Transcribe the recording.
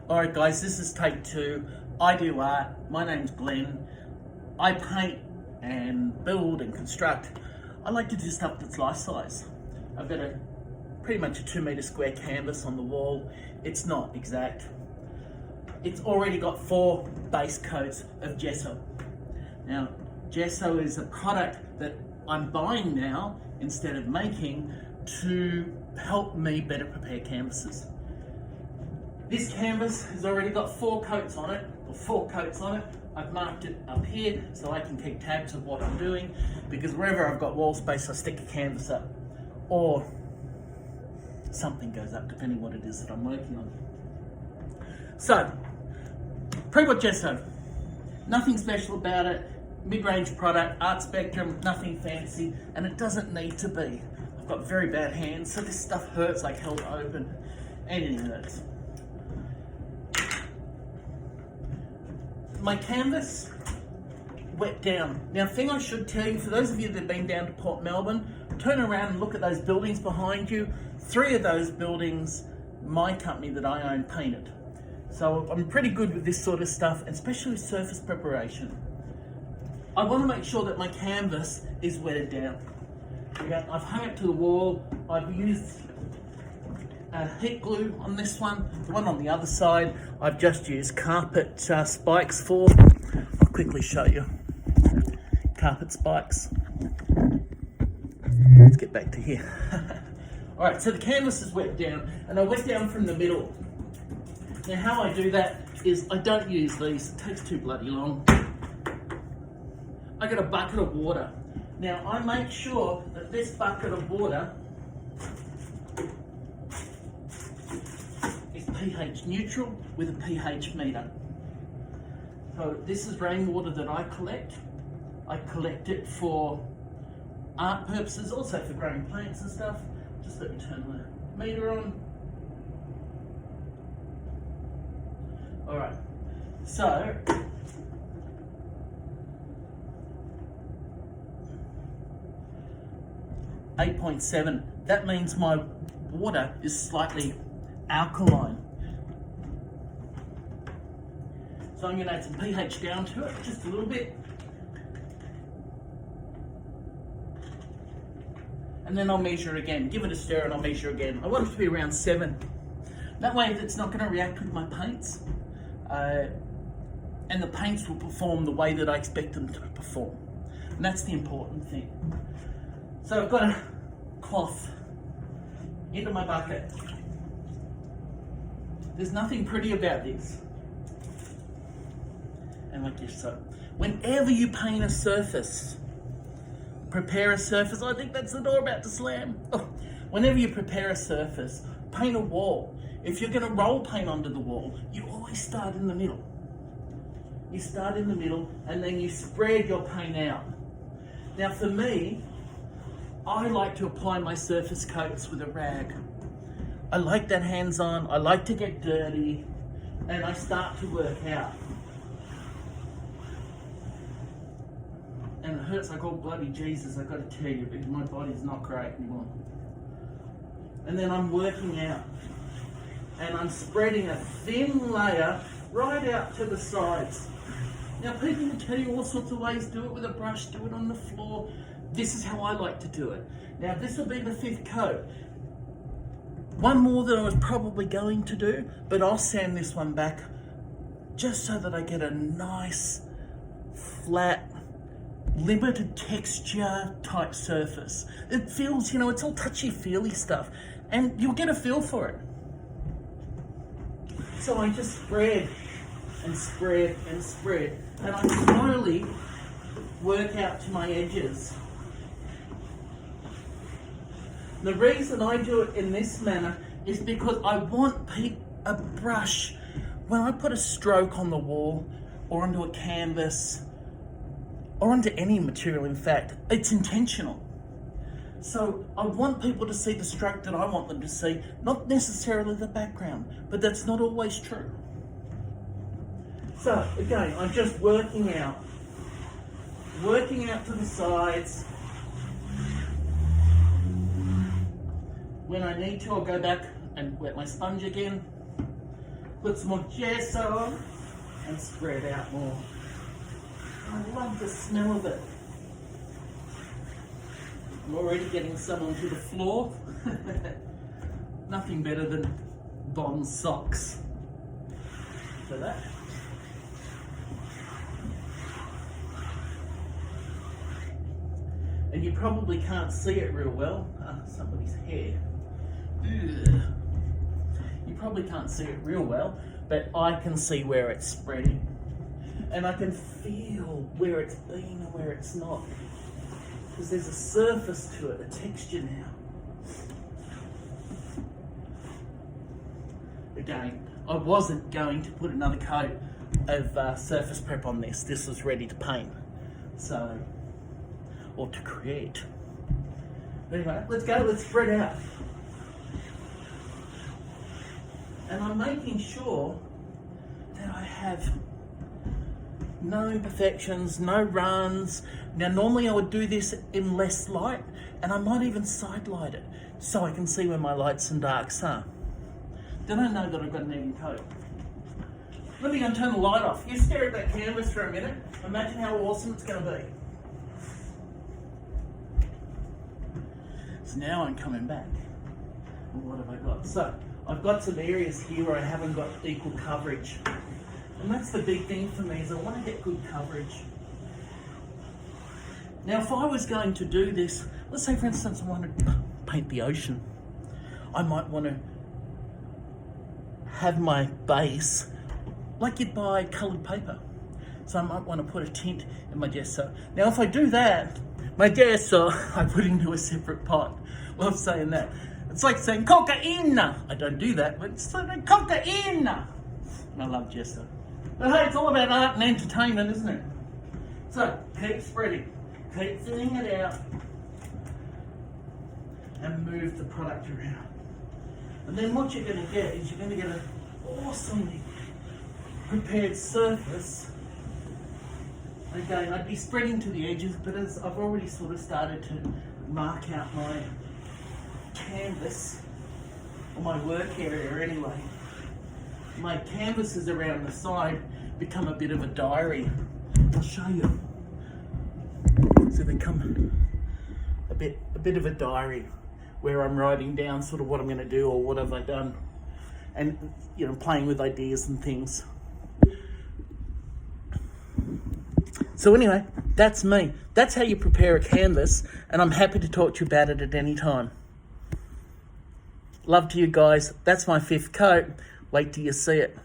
Alright guys, this is take 2. I do art. My name's Glenn. I paint and build and construct. I like to do stuff that's life size. I've got pretty much a 2 meter square canvas on the wall. It's not exact. It's already got 4 base coats of gesso. Now, gesso is a product that I'm buying now instead of making to help me better prepare canvases. This canvas has already got 4 coats on it, or 4 coats on it. I've marked it up here so I can keep tabs of what I'm doing, because wherever I've got wall space, I stick a canvas up, or something goes up, depending what it is that I'm working on. So, pre-bought gesso, nothing special about it, mid-range product, art spectrum, nothing fancy, and it doesn't need to be. I've got very bad hands, so this stuff hurts like hell to open. Anything hurts. My canvas, wet down. Now, thing I should tell you, for those of you that have been down to Port Melbourne, turn around and look at those buildings behind you. 3 of those buildings, my company that I own painted. So I'm pretty good with this sort of stuff, especially surface preparation. I want to make sure that my canvas is wetted down. I've hung it to the wall. I've used heat glue on this one. The one on the other side, I've just used carpet spikes for. I'll quickly show you. Carpet spikes. Let's get back to here. All right, so the canvas is wet down, and I wet down from the middle. Now, how I do that is I don't use these. It takes too bloody long. I got a bucket of water. Now, I make sure that this bucket of water is pH neutral with a pH meter. So this is rainwater that I collect. I collect it for art purposes, also for growing plants and stuff. Just let me turn the meter on. All right, so 8.7. That means my water is slightly alkaline. So I'm going to add some pH down to it, just a little bit. And then I'll measure again. Give it a stir and I'll measure again. I want it to be around 7. That way it's not going to react with my paints. And the paints will perform the way that I expect them to perform. And that's the important thing. So I've got a cloth into my bucket. There's nothing pretty about this. And like this, so whenever you paint a surface, prepare a surface, I think that's the door about to slam. Oh, whenever you prepare a surface, paint a wall. If you're gonna roll paint onto the wall, you always start in the middle. You start in the middle and then you spread your paint out. Now for me, I like to apply my surface coats with a rag. I like that hands-on, I like to get dirty, and I start to work out. And it hurts like all bloody Jesus, I've got to tell you, because my body's not great anymore. And then I'm working out, and I'm spreading a thin layer right out to the sides. Now people will tell you all sorts of ways, do it with a brush, do it on the floor. This is how I like to do it. Now this will be the 5th coat. One more that I was probably going to do, but I'll sand this one back just so that I get a nice, flat, limited texture type surface. It feels, you know, it's all touchy-feely stuff, and you'll get a feel for it. So I just spread and spread and spread, and I slowly work out to my edges. The reason I do it in this manner is because I want a brush, when I put a stroke on the wall or onto a canvas or onto any material, in fact, it's intentional. So I want people to see the stroke that I want them to see, not necessarily the background, but that's not always true. So again, I'm just working out to the sides. When I need to, I'll go back and wet my sponge again. put some more gesso on and spread out more. I love the smell of it. I'm already getting some onto the floor. Nothing better than Bond socks for that. And you probably can't see it real well. Somebody's hair. Ugh. You probably can't see it real well, but I can see where it's spreading. And I can feel where it's been and where it's not. Because there's a surface to it, a texture now. Again, I wasn't going to put another coat of surface prep on this. This was ready to paint. So, or to create. Anyway, let's go, let's spread out. And I'm making sure that I have no imperfections, no runs. Now normally I would do this in less light, and I might even side light it so I can see where my lights and darks are. Then I know that I've got an even coat. Let me go and turn the light off. You stare at that canvas for a minute. Imagine how awesome it's going to be. So now I'm coming back. What have I got? So I've got some areas here where I haven't got equal coverage. And that's the big thing for me, is I want to get good coverage. Now if I was going to do this, let's say for instance I want to paint the ocean. I might want to have my base like you'd buy coloured paper. So I might want to put a tint in my gesso. Now if I do that, my gesso I put into a separate pot. Love saying that. It's like saying cocaine. I don't do that, but it's like cocaine. And I love gesso. But hey, it's all about art and entertainment, isn't it? So keep spreading, keep thinning it out, and move the product around. And then what you're going to get is you're going to get an awesomely prepared surface. Again, I'd be spreading to the edges, but as I've already sort of started to mark out my canvas, or my work area anyway, my canvases around the side become a bit of a diary. I'll show you. So they come a bit of a diary where I'm writing down sort of what I'm going to do or what have I done, and you know, playing with ideas and things. So anyway, that's me. That's how you prepare a canvas, and I'm happy to talk to you about it at any time. Love to you guys. That's my 5th coat. Wait till you see it.